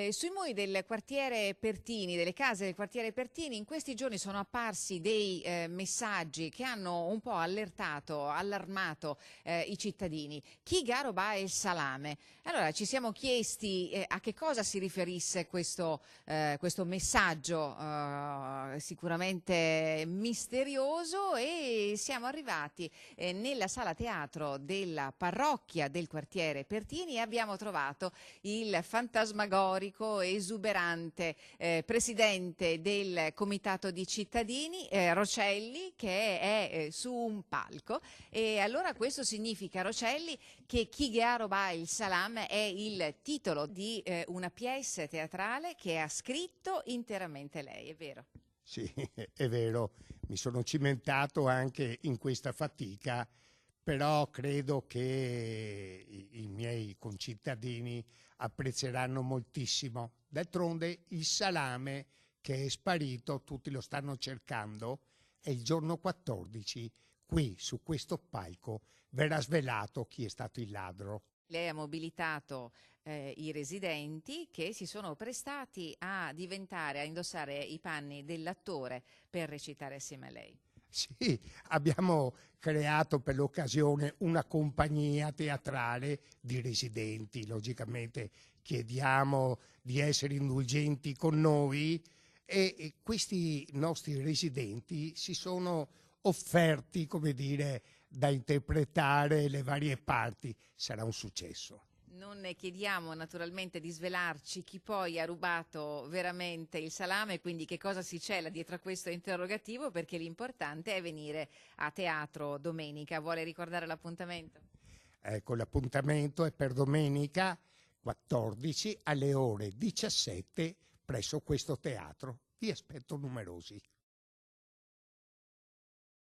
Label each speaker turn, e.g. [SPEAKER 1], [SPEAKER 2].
[SPEAKER 1] Sui muri del quartiere Pertini, delle case del quartiere Pertini, in questi giorni sono apparsi dei messaggi che hanno un po' allertato, allarmato i cittadini. Chi garoba il salame? Allora ci siamo chiesti a che cosa si riferisse questo messaggio sicuramente misterioso, e siamo arrivati nella sala teatro della parrocchia del quartiere Pertini e abbiamo trovato il fantasmagorico, esuberante presidente del comitato di cittadini, Rocelli, che è su un palco. E allora questo significa, Rocelli, che Chi garoba il salame è il titolo di una pièce teatrale che ha scritto interamente lei, è vero?
[SPEAKER 2] Sì, è vero, mi sono cimentato anche in questa fatica, però credo che i miei concittadini apprezzeranno moltissimo. D'altronde il salame che è sparito, tutti lo stanno cercando, e il giorno 14 qui su questo palco verrà svelato chi è stato il ladro.
[SPEAKER 1] Lei ha mobilitato i residenti che si sono prestati a diventare, a indossare i panni dell'attore per recitare assieme a lei.
[SPEAKER 2] Sì, abbiamo creato per l'occasione una compagnia teatrale di residenti. Logicamente chiediamo di essere indulgenti con noi e questi nostri residenti si sono offerti, come dire, da interpretare le varie parti. Sarà un successo.
[SPEAKER 1] Non ne chiediamo naturalmente di svelarci chi poi ha rubato veramente il salame, quindi che cosa si cela dietro a questo interrogativo, perché l'importante è venire a teatro domenica. Vuole ricordare l'appuntamento?
[SPEAKER 2] Ecco, l'appuntamento è per domenica 14 alle ore 17 presso questo teatro. Vi aspetto numerosi.